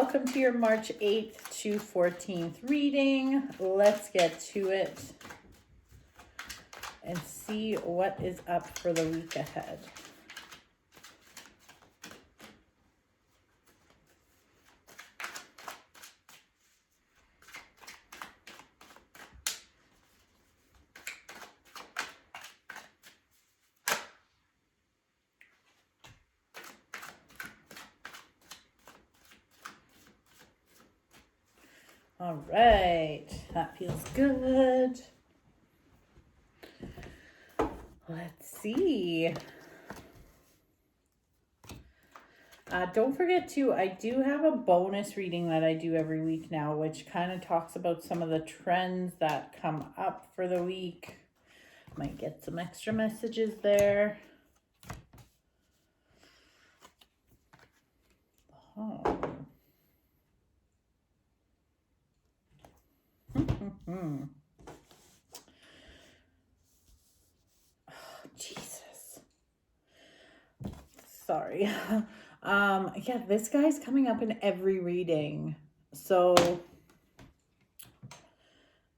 welcome to your March 8th to 14th reading. Let's get to it and see what is up for the week ahead. All right, that feels good. Let's see. Don't forget to, I do have a bonus reading that I do every week now, which kind of talks about some of the trends that come up for the week. Might get some extra messages there. Oh. Oh, Jesus. Sorry. Yeah, this guy's coming up in every reading. So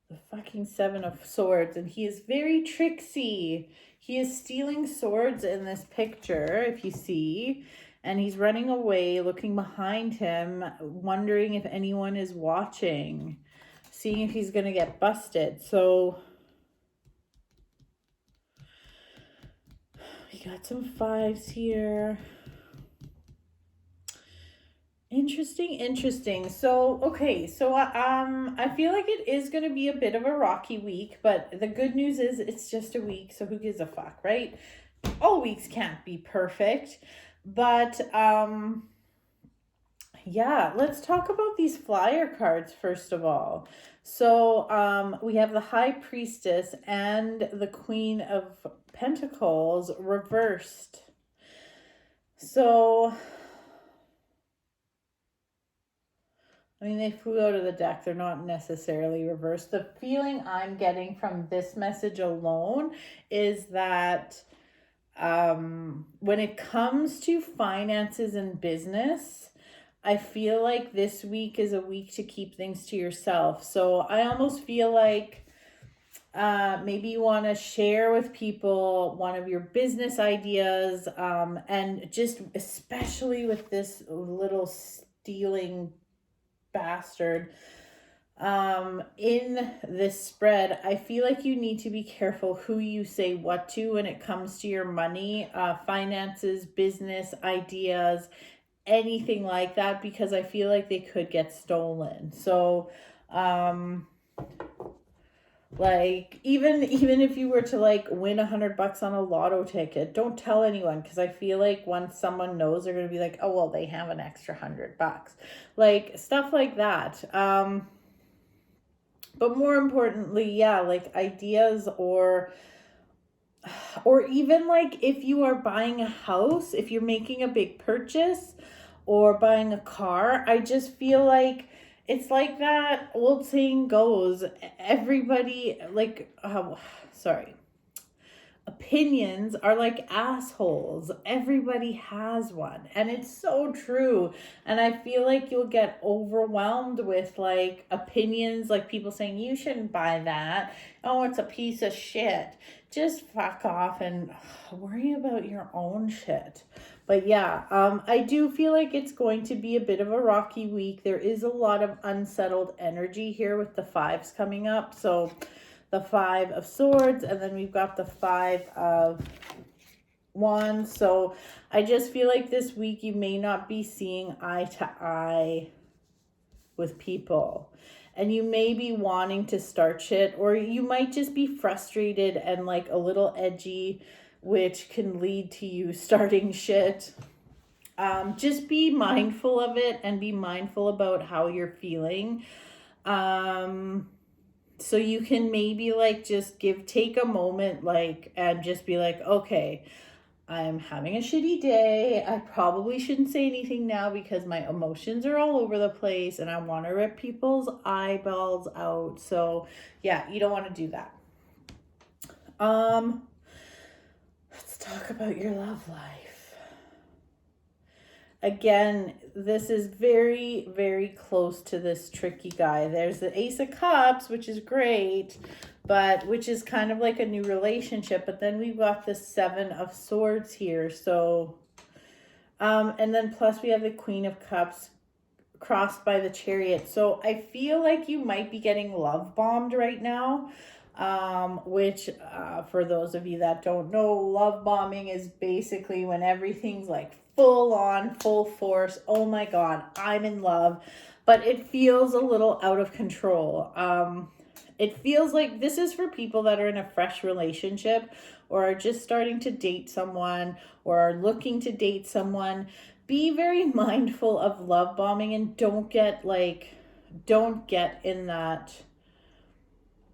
the fucking Seven of Swords, and he is very tricksy. He is stealing swords in this picture, if you see, and he's running away, looking behind him, wondering if anyone is watching, seeing if he's gonna get busted. So we got some fives here. Interesting. So, okay. So, I feel like it is going to be a bit of a rocky week, but the good news is it's just a week. So who gives a fuck, right? All weeks can't be perfect, but, yeah, let's talk about these flyer cards first of all. So, we have the High Priestess and the Queen of Pentacles reversed. So, I mean, they flew out of the deck. They're not necessarily reversed. The feeling I'm getting from this message alone is that when it comes to finances and business, I feel like this week is a week to keep things to yourself. So I almost feel like maybe you want to share with people one of your business ideas, and just especially with this little stealing bastard in this spread, I feel like you need to be careful who you say what to when it comes to your money, finances, business ideas, anything like that, because I feel like they could get stolen. So like even if you were to like win $100 on a lotto ticket, don't tell anyone, because I feel like once someone knows, they're gonna be like, oh well, they have an extra $100, like stuff like that. But more importantly, yeah, like ideas, or even like if you are buying a house, if you're making a big purchase or buying a car, I just feel like it's like that old saying goes, everybody like, opinions are like assholes. Everybody has one. And it's so true. And I feel like you'll get overwhelmed with like opinions, like people saying, you shouldn't buy that. Oh, it's a piece of shit. Just fuck off and worry about your own shit. But yeah, I do feel like it's going to be a bit of a rocky week. There is a lot of unsettled energy here with the fives coming up. So the Five of Swords, and then we've got the Five of Wands. So I just feel like this week you may not be seeing eye to eye with people, and you may be wanting to start shit, or you might just be frustrated and like a little edgy, which can lead to you starting shit. Just be mindful of it and be mindful about how you're feeling. So you can maybe like just take a moment, like, and just be like, okay, I'm having a shitty day. I probably shouldn't say anything now because my emotions are all over the place and I want to rip people's eyeballs out. So yeah, you don't want to do that. Let's talk about your love life. again, this is very, very close to this tricky guy. There's the Ace of Cups, which is great, but which is kind of like a new relationship. But then we've got the Seven of Swords here. So, and then plus we have the Queen of Cups crossed by the Chariot. So I feel like you might be getting love bombed right now. Which for those of you that don't know, love bombing is basically when everything's like full on, full force. Oh my God, I'm in love, but it feels a little out of control. It feels like this is for people that are in a fresh relationship or are just starting to date someone or are looking to date someone. Be very mindful of love bombing and don't get in that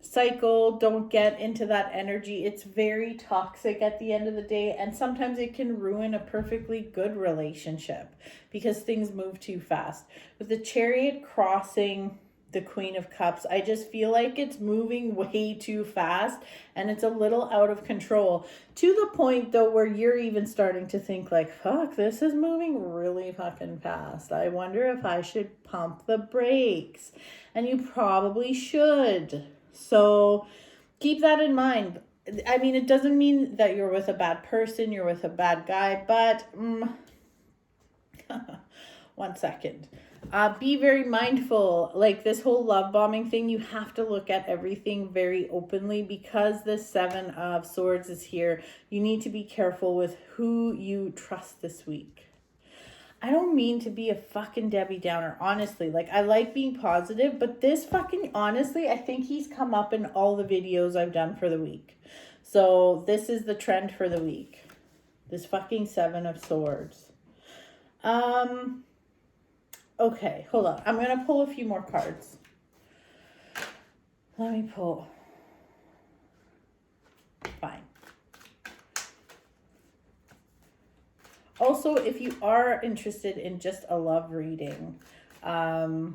cycle. Don't get into that energy. It's very toxic at the end of the day, and sometimes it can ruin a perfectly good relationship because things move too fast. With the Chariot crossing the Queen of Cups, I just feel like it's moving way too fast and it's a little out of control, to the point though where you're even starting to think like, fuck, this is moving really fucking fast. I wonder if I should pump the brakes. And you probably should. So keep that in mind. I mean, it doesn't mean that you're with a bad person, you're with a bad guy, but 1 second. Be very mindful. Like this whole love bombing thing, you have to look at everything very openly because the Seven of Swords is here. You need to be careful with who you trust this week. I don't mean to be a fucking Debbie Downer, honestly. Like, I like being positive, but this fucking, honestly, I think he's come up in all the videos I've done for the week. So this is the trend for the week. This fucking Seven of Swords. Okay, hold on. I'm going to pull a few more cards. Let me pull. Fine. Also, if you are interested in just a love reading, I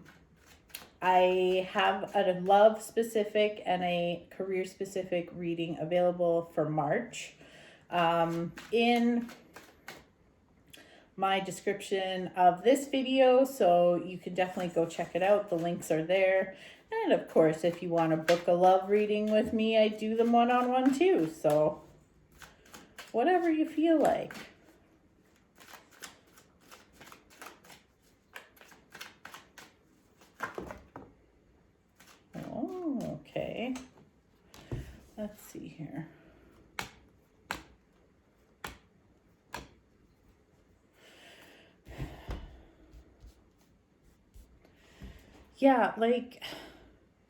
have a love specific and a career specific reading available for March. In my description of this video, so you can definitely go check it out. The links are there. And of course, if you want to book a love reading with me, I do them one-on-one too. So whatever you feel like. Okay, let's see here. Yeah, like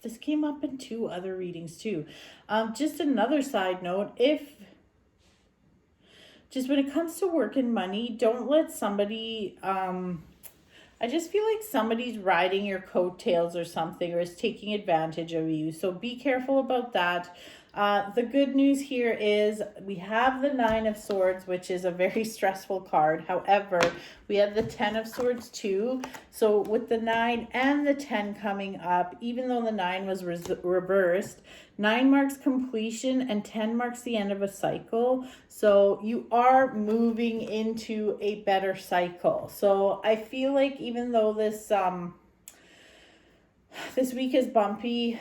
this came up in 2 other readings too. Just another side note, just when it comes to work and money, don't let somebody, I just feel like somebody's riding your coattails or something, or is taking advantage of you. So be careful about that. The good news here is we have the Nine of Swords, which is a very stressful card. However, we have the 10 of Swords too. So with the 9 and the 10 coming up, even though the 9 was reversed, 9 marks completion and 10 marks the end of a cycle. So you are moving into a better cycle. So I feel like even though this week is bumpy,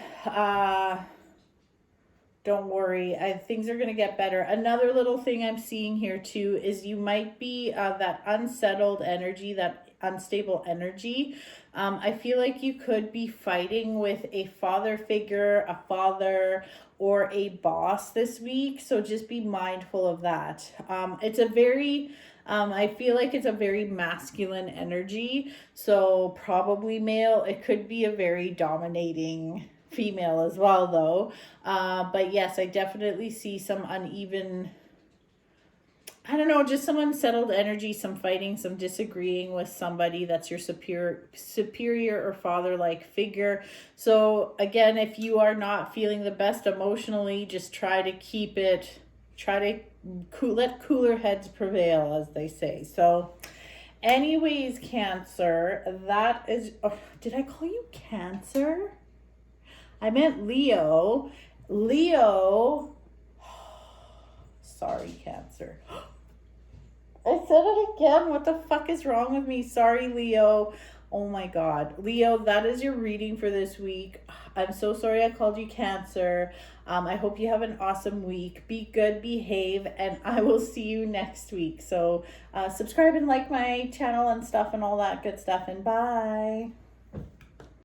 don't worry, things are going to get better. Another little thing I'm seeing here too is you might be that unsettled energy, that unstable energy. I feel like you could be fighting with a father figure, a father, or a boss this week. So just be mindful of that. It's a very, I feel like it's a very masculine energy. So probably male. It could be a very dominating female as well though. But yes, I definitely see some uneven, I don't know, just some unsettled energy, some fighting, some disagreeing with somebody that's your superior or father-like figure. So again, if you are not feeling the best emotionally, just try to let cooler heads prevail, as they say. So anyways, Cancer, that is, did I call you Cancer? I meant Leo. Leo. Sorry, Cancer. I said it again. What the fuck is wrong with me? Sorry, Leo. Oh my God. Leo, that is your reading for this week. I'm so sorry I called you Cancer. I hope you have an awesome week. Be good, behave, and I will see you next week. So subscribe and like my channel and stuff and all that good stuff. And bye.